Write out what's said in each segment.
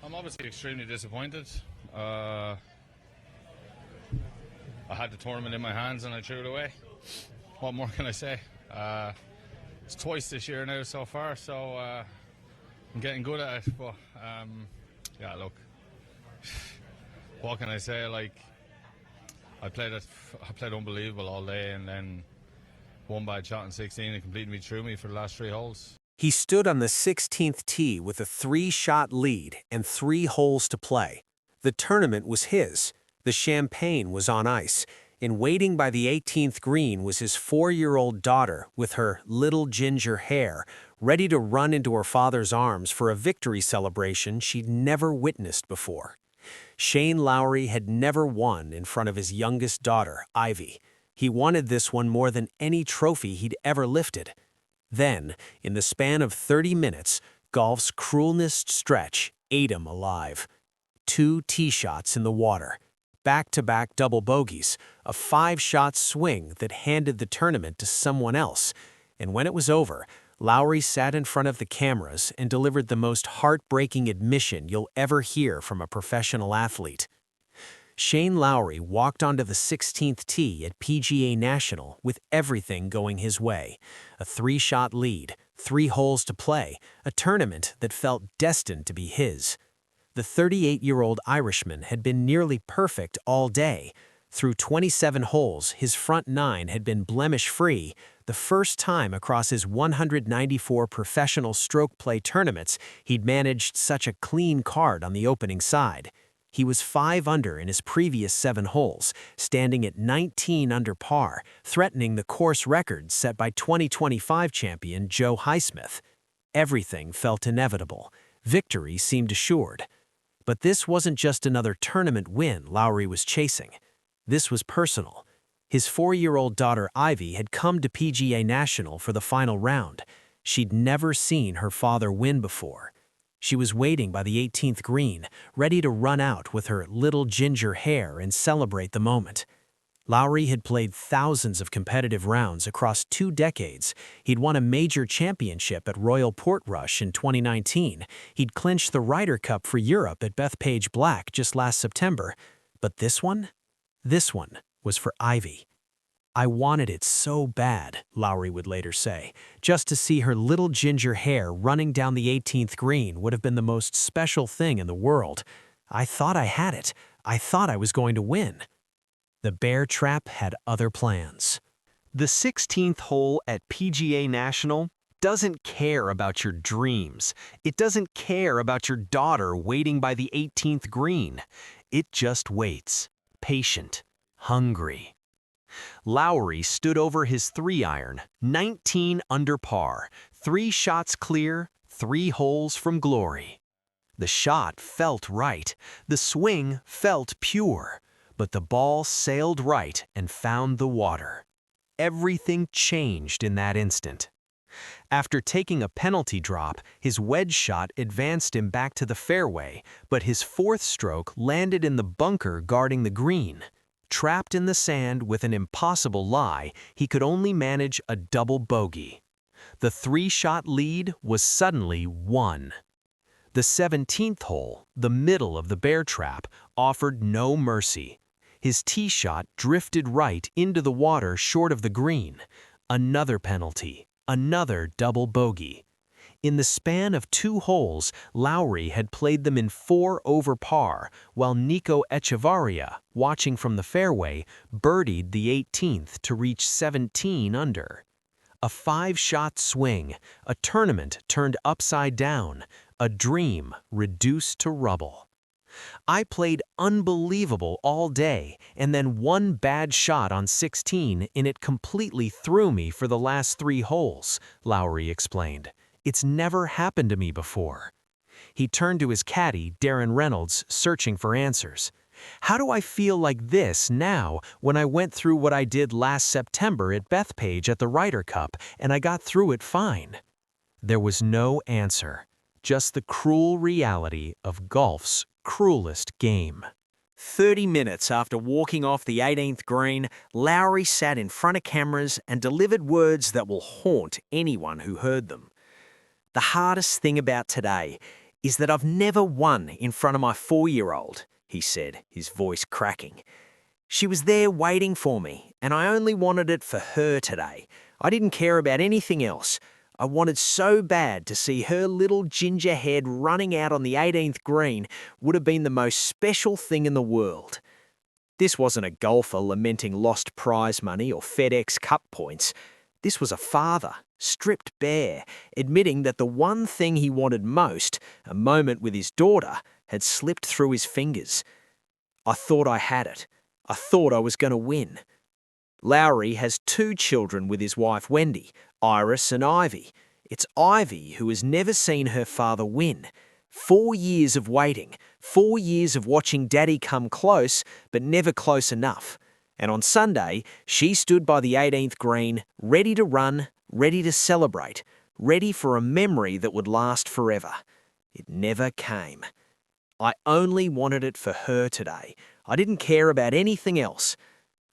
I'm obviously extremely disappointed. I had the tournament in my hands and I threw it away. What more can I say? It's twice this year now so far, so I'm getting good at it. But yeah, look, what can I say? Like, I played unbelievable all day, and then one bad shot in 16 and completely threw me for the last 3 holes. He stood on the 16th tee with a 3-shot lead and 3 holes to play. The tournament was his. The champagne was on ice. And waiting by the 18th green was his 4-year-old daughter with her little ginger hair, ready to run into her father's arms for a victory celebration she'd never witnessed before. Shane Lowry had never won in front of his youngest daughter, Ivy. He wanted this one more than any trophy he'd ever lifted. Then, in the span of 30 minutes, golf's cruelest stretch ate him alive. 2 tee shots in the water, back-to-back double bogeys, a 5-shot swing that handed the tournament to someone else. And when it was over, Lowry sat in front of the cameras and delivered the most heartbreaking admission you'll ever hear from a professional athlete. Shane Lowry walked onto the 16th tee at PGA National with everything going his way. A 3-shot lead, 3 holes to play, a tournament that felt destined to be his. The 38-year-old Irishman had been nearly perfect all day. Through 27 holes, his front 9 had been blemish-free, the first time across his 194 professional stroke play tournaments he'd managed such a clean card on the opening side. He was 5 under in his previous 7 holes, standing at 19 under par, threatening the course record set by 2025 champion Joe Highsmith. Everything felt inevitable. Victory seemed assured. But this wasn't just another tournament win Lowry was chasing. This was personal. His 4-year-old daughter Ivy had come to PGA National for the final round. She'd never seen her father win before. She was waiting by the 18th green, ready to run out with her little ginger hair and celebrate the moment. Lowry had played thousands of competitive rounds across 2 decades. He'd won a major championship at Royal Portrush in 2019. He'd clinched the Ryder Cup for Europe at Bethpage Black just last September. But this one? This one was for Ivy. "I wanted it so bad," Lowry would later say. "Just to see her little ginger hair running down the 18th green would have been the most special thing in the world. I thought I had it. I thought I was going to win." The bear trap had other plans. The 16th hole at PGA National doesn't care about your dreams. It doesn't care about your daughter waiting by the 18th green. It just waits, patient, hungry. Lowry stood over his 3-iron, 19 under par, 3 shots clear, 3 holes from glory. The shot felt right. The swing felt pure. But the ball sailed right and found the water. Everything changed in that instant. After taking a penalty drop, his wedge shot advanced him back to the fairway, but his 4th stroke landed in the bunker guarding the green. Trapped in the sand with an impossible lie, he could only manage a double bogey. The 3-shot lead was suddenly won. The 17th hole, the middle of the bear trap, offered no mercy. His tee shot drifted right into the water short of the green. Another penalty, another double bogey. In the span of 2 holes, Lowry had played them in 4 over par, while Nico Echavarria, watching from the fairway, birdied the 18th to reach 17 under. A 5-shot swing, a tournament turned upside down, a dream reduced to rubble. "I played unbelievable all day, and then one bad shot on 16 and it completely threw me for the last 3 holes," Lowry explained. "It's never happened to me before." He turned to his caddy, Darren Reynolds, searching for answers. "How do I feel like this now when I went through what I did last September at Bethpage at the Ryder Cup and I got through it fine?" There was no answer, just the cruel reality of golf's cruelest game. 30 minutes after walking off the 18th green, Lowry sat in front of cameras and delivered words that will haunt anyone who heard them. "The hardest thing about today is that I've never won in front of my 4-year-old, he said, his voice cracking. She was there waiting for me, and I only wanted it for her today. I didn't care about anything else. I wanted so bad to see her little ginger head running out on the 18th green would have been the most special thing in the world. This wasn't a golfer lamenting lost prize money or FedEx Cup points. This was a father, stripped bare, admitting that the one thing he wanted most, a moment with his daughter, had slipped through his fingers. I thought I had it. I thought I was going to win. Lowry has 2 children with his wife Wendy, Iris and Ivy. It's Ivy who has never seen her father win. 4 years of waiting, 4 years of watching Daddy come close, but never close enough. And on Sunday, she stood by the 18th green, ready to run, ready to celebrate, ready for a memory that would last forever. It never came. I only wanted it for her today. I didn't care about anything else.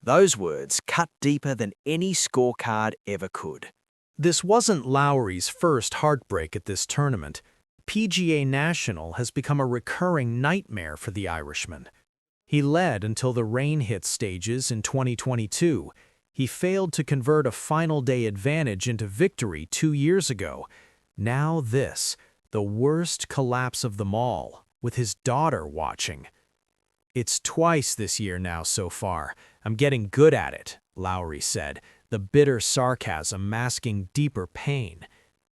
Those words cut deeper than any scorecard ever could. This wasn't Lowry's first heartbreak at this tournament. PGA National has become a recurring nightmare for the Irishman. He led until the rain hit stages in 2022. He failed to convert a final day advantage into victory 2 years ago. Now this, the worst collapse of them all, with his daughter watching. It's twice this year now so far. I'm getting good at it, Lowry said, the bitter sarcasm masking deeper pain.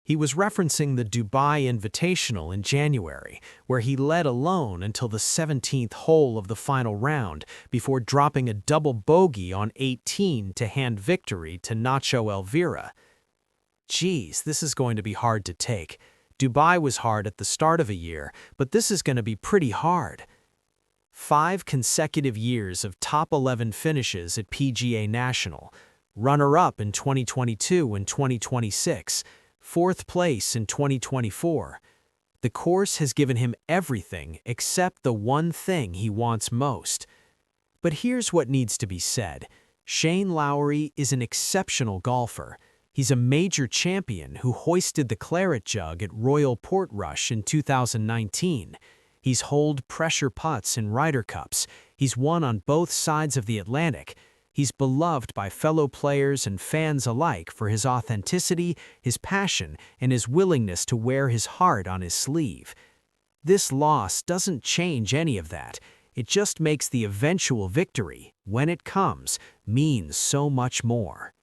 He was referencing the Dubai Invitational in January, where he led alone until the 17th hole of the final round before dropping a double bogey on 18 to hand victory to Nacho Elvira. Geez, this is going to be hard to take. Dubai was hard at the start of a year, but this is going to be pretty hard. 5 consecutive years of top 11 finishes at PGA National, runner-up in 2022 and 2026, 4th place in 2024. The course has given him everything except the one thing he wants most. But here's what needs to be said. Shane Lowry is an exceptional golfer. He's a major champion who hoisted the claret jug at Royal Portrush in 2019. He's holed pressure putts in Ryder Cups. He's won on both sides of the Atlantic. He's beloved by fellow players and fans alike for his authenticity, his passion, and his willingness to wear his heart on his sleeve. This loss doesn't change any of that. It just makes the eventual victory, when it comes, mean so much more.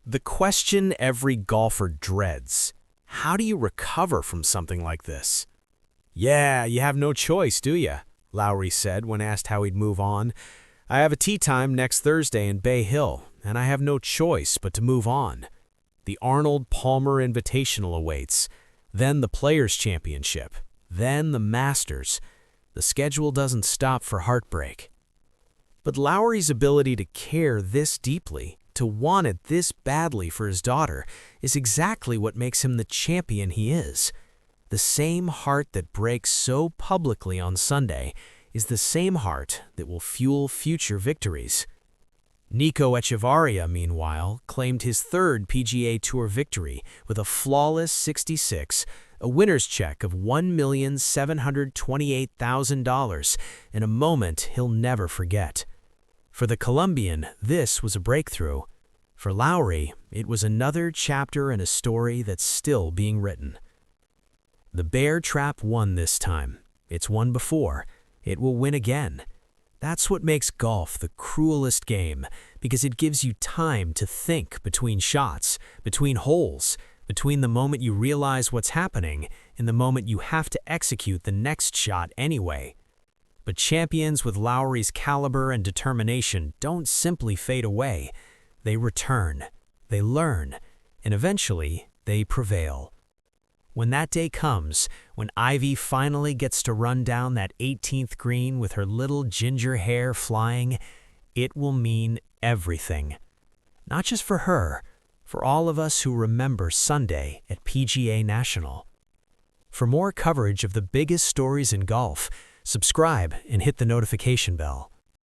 The question every golfer dreads: how do you recover from something like this? Yeah, you have no choice, do you? Lowry said when asked how he'd move on. I have a tee time next Thursday in Bay Hill, and I have no choice but to move on. The Arnold Palmer Invitational awaits, then the Players' Championship, then the Masters. The schedule doesn't stop for Heartbreak. But Lowry's ability to care this deeply, to want it this badly for his daughter, is exactly what makes him the champion he is. The same heart that breaks so publicly on Sunday is the same heart that will fuel future victories. Nico Echavarria, meanwhile, claimed his 3rd PGA Tour victory with a flawless 66, a winner's check of $1,728,000, in a moment he'll never forget. For the Colombian, this was a breakthrough. For Lowry, it was another chapter in a story that's still being written. The Bear Trap won this time. It's won before. It will win again. That's what makes golf the cruelest game, because it gives you time to think between shots, between holes, between the moment you realize what's happening and the moment you have to execute the next shot anyway. But champions with Lowry's caliber and determination don't simply fade away. They return, they learn, and eventually they prevail. When that day comes, when Ivy finally gets to run down that 18th green with her little ginger hair flying, it will mean everything. Not just for her, for all of us who remember Sunday at PGA National. For more coverage of the biggest stories in golf, subscribe and hit the notification bell.